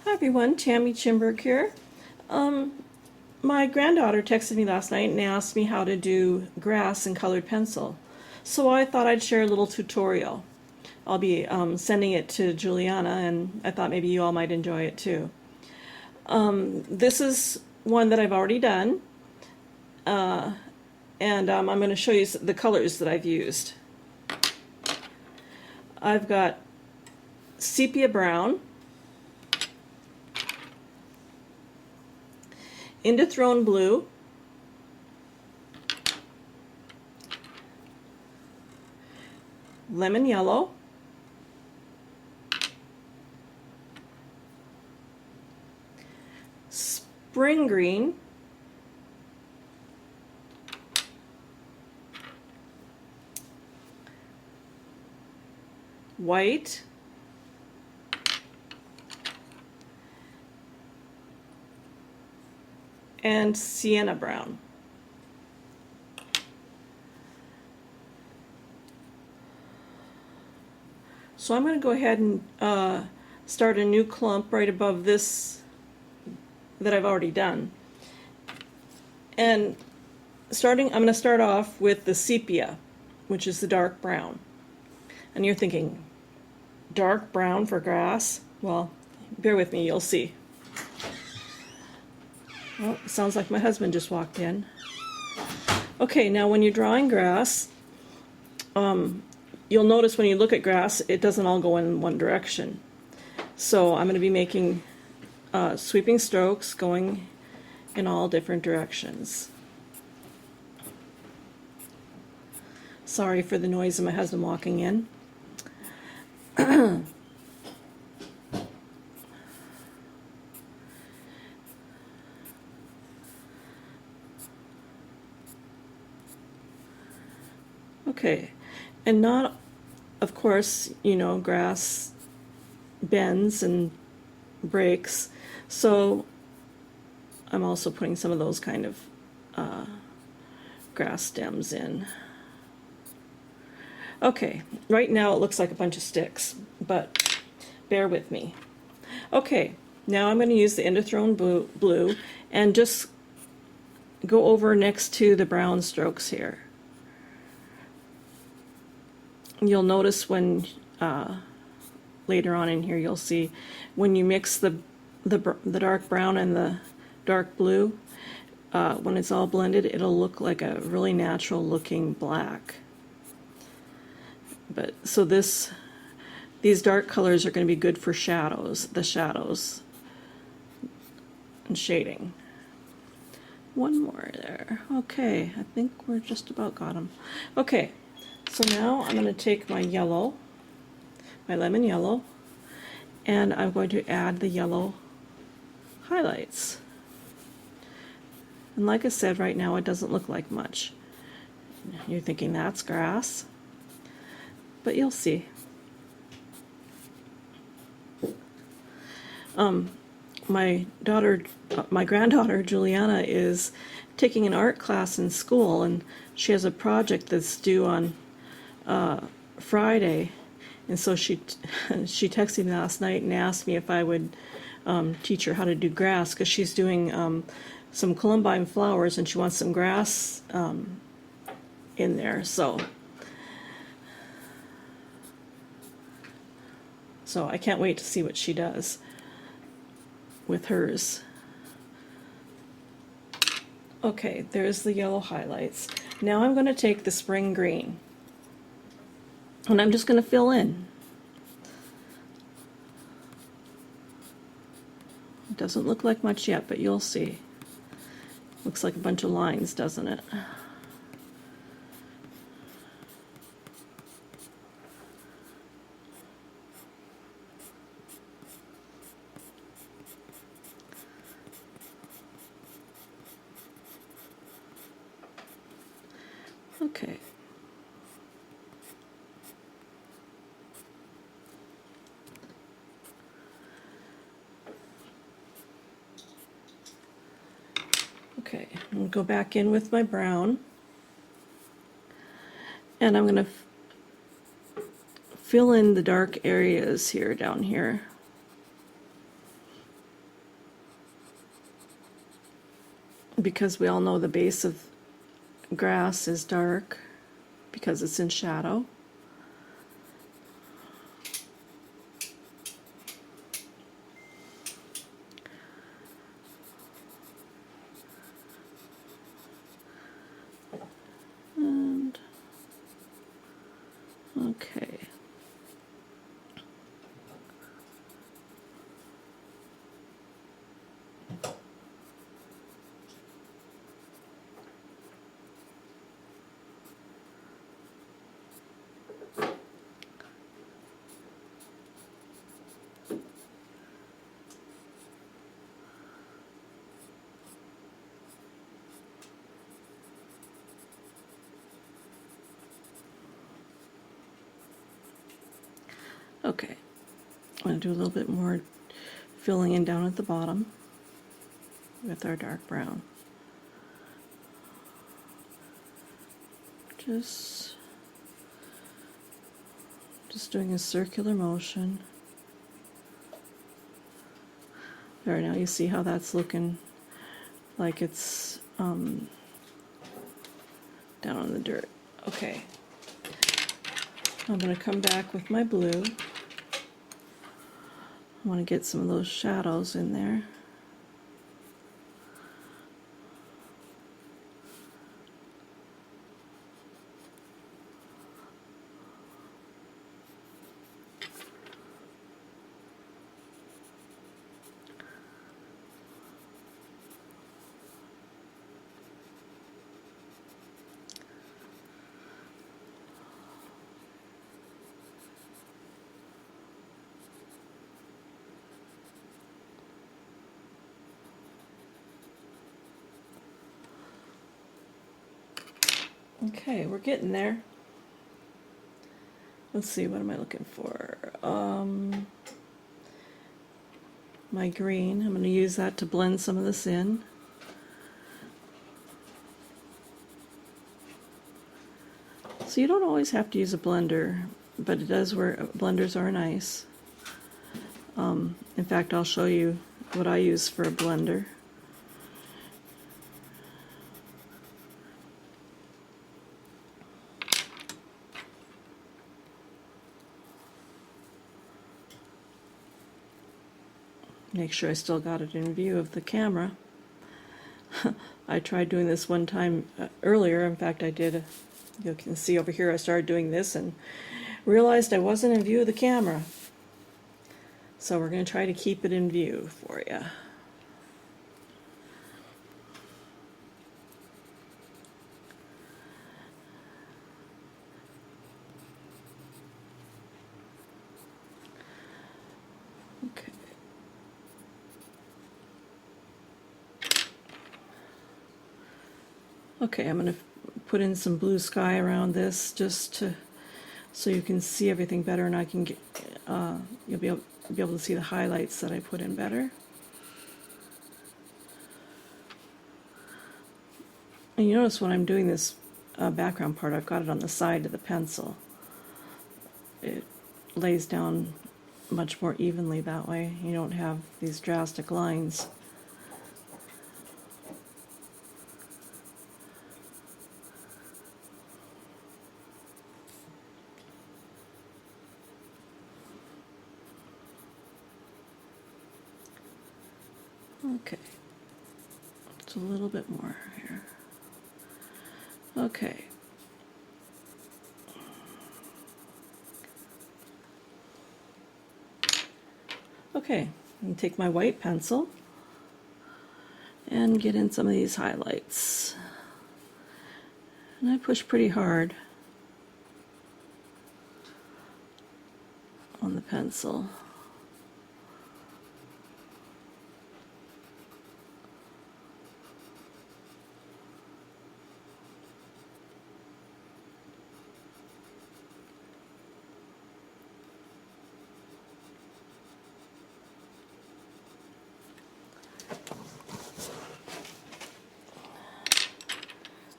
Hi everyone, Tammy Chimberg here. My granddaughter texted me last night and asked me how to do grass in colored pencil. So I thought I'd share a little tutorial. I'll be sending it to Juliana, and I thought maybe you all might enjoy it too. This is one that I've already done, and I'm going to show you the colors that I've used. I've got sepia brown, Indanthrone blue, lemon yellow, spring green, white, and sienna brown. So I'm going to go ahead and start a new clump right above this that I've already done. And I'm going to start off with the sepia, which is the dark brown. And you're thinking, dark brown for grass? Well, bear with me, you'll see. Oh, sounds like my husband just walked in. Okay, now when you're drawing grass, you'll notice when you look at grass, it doesn't all go in one direction. So I'm going to be making sweeping strokes going in all different directions. Sorry for the noise of my husband walking in. Okay, and not, of course, you know, grass bends and breaks, so I'm also putting some of those kind of grass stems in. Okay, right now it looks like a bunch of sticks, but bear with me. Okay, now I'm going to use the Indanthrone blue and just go over next to the brown strokes here. You'll notice when later on in here you'll see when you mix the dark brown and the dark blue, when it's all blended, it'll look like a really natural looking black. But so these dark colors are going to be good for the shadows and shading. One more there. Okay, I think we're just about got them. Okay, so now I'm going to take my yellow, my lemon yellow, and I'm going to add the yellow highlights. And like I said, right now it doesn't look like much. You're thinking that's grass, but you'll see. My granddaughter Juliana is taking an art class in school, and she has a project that's due on Friday, and so she texted me last night and asked me if I would teach her how to do grass, because she's doing some columbine flowers and she wants some grass in there. So I can't wait to see what she does with hers. Okay, there's the yellow highlights. Now I'm going to take the spring green and I'm just going to fill in. It doesn't look like much yet, but you'll see. Looks like a bunch of lines, doesn't it? Okay. Okay, I'm going to go back in with my brown, and I'm going to fill in the dark areas here, down here. because we all know the base of grass is dark because it's in shadow. And okay. Okay, I'm going to do a little bit more filling in down at the bottom with our dark brown. Just doing a circular motion. There, now you see how that's looking like it's down on the dirt. Okay, I'm going to come back with my blue. I want to get some of those shadows in there. Okay, we're getting there. Let's see, what am I looking for? My green, I'm going to use that to blend some of this in. So you don't always have to use a blender, but it does work. Blenders are nice. In fact, I'll show you what I use for a blender. Make sure I still got it in view of the camera. I tried doing this one time earlier. In fact, I did. You can see over here I started doing this and realized I wasn't in view of the camera. So we're going to try to keep it in view for you. Okay. Okay, I'm going to put in some blue sky around this just to, so you can see everything better, and I can get you'll be able to see the highlights that I put in better. And you notice when I'm doing this background part, I've got it on the side of the pencil. It lays down much more evenly that way. You don't have these drastic lines. Okay, just a little bit more here. Okay. Okay, and take my white pencil and get in some of these highlights. And I push pretty hard on the pencil.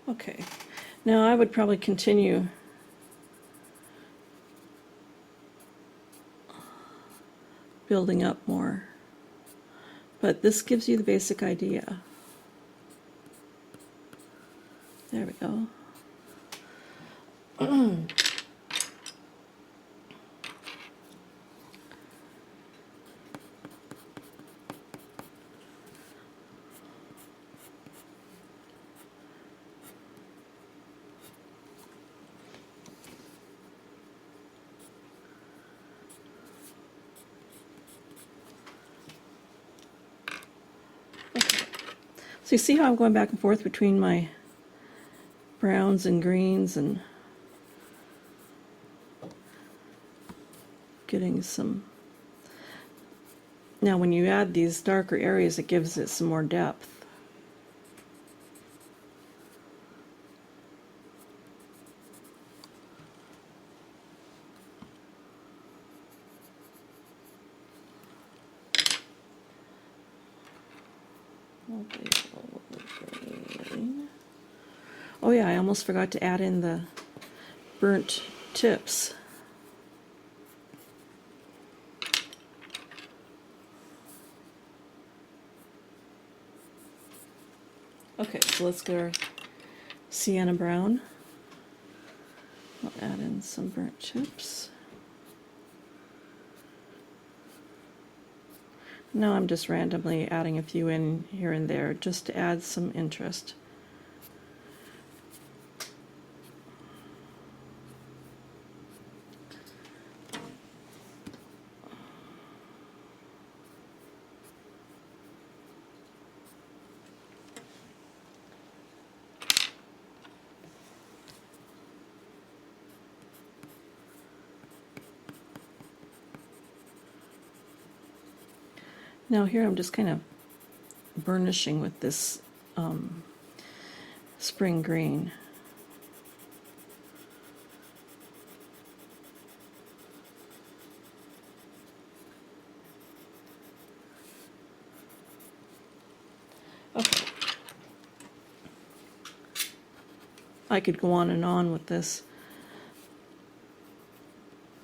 Okay, now I would probably continue building up more, but this gives you the basic idea. There we go. So you see how I'm going back and forth between my browns and greens and getting some. Now when you add these darker areas, it gives it some more depth. Oh yeah, I almost forgot to add in the burnt tips. Okay, so let's get our sienna brown. I'll add in some burnt tips. Now I'm just randomly adding a few in here and there just to add some interest. Now here I'm just kind of burnishing with this spring green. Okay. I could go on and on with this,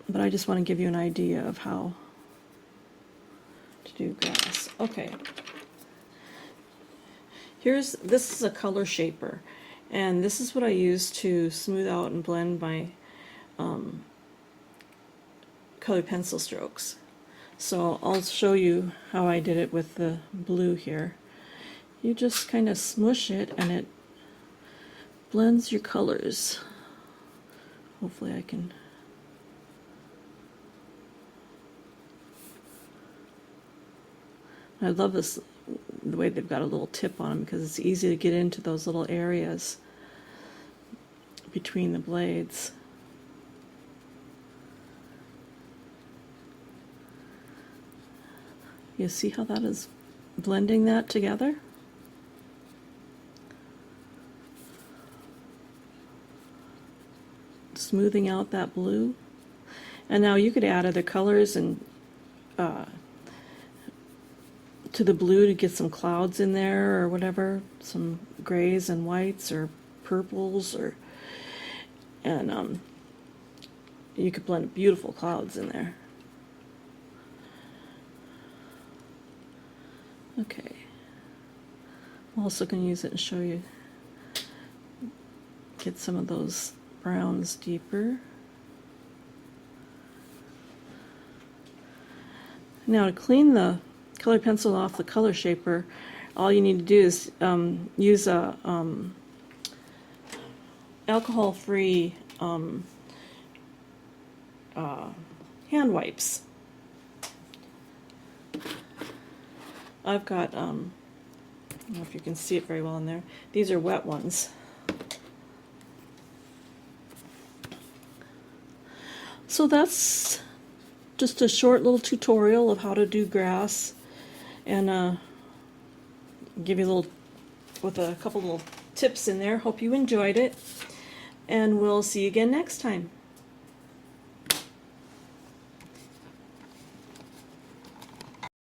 but I just want to give you an idea of how to do grass. Okay. This is a color shaper, and this is what I use to smooth out and blend my colored pencil strokes. So I'll show you how I did it with the blue here. You just kind of smush it and it blends your colors. Hopefully I can. I love this, the way they've got a little tip on them, because it's easy to get into those little areas between the blades. You see how that is blending that together? Smoothing out that blue. And now you could add other colors and to the blue to get some clouds in there or whatever, some grays and whites or purples, and you could blend beautiful clouds in there. Okay, I'm also going to use it and show you, get some of those browns deeper. Now to clean the colored pencil off the color shaper, all you need to do is use a alcohol-free hand wipes. I've got, I don't know if you can see it very well in there. These are wet ones. So that's just a short little tutorial of how to do grass, and give you a little, with a couple little tips in there. Hope you enjoyed it, and we'll see you again next time.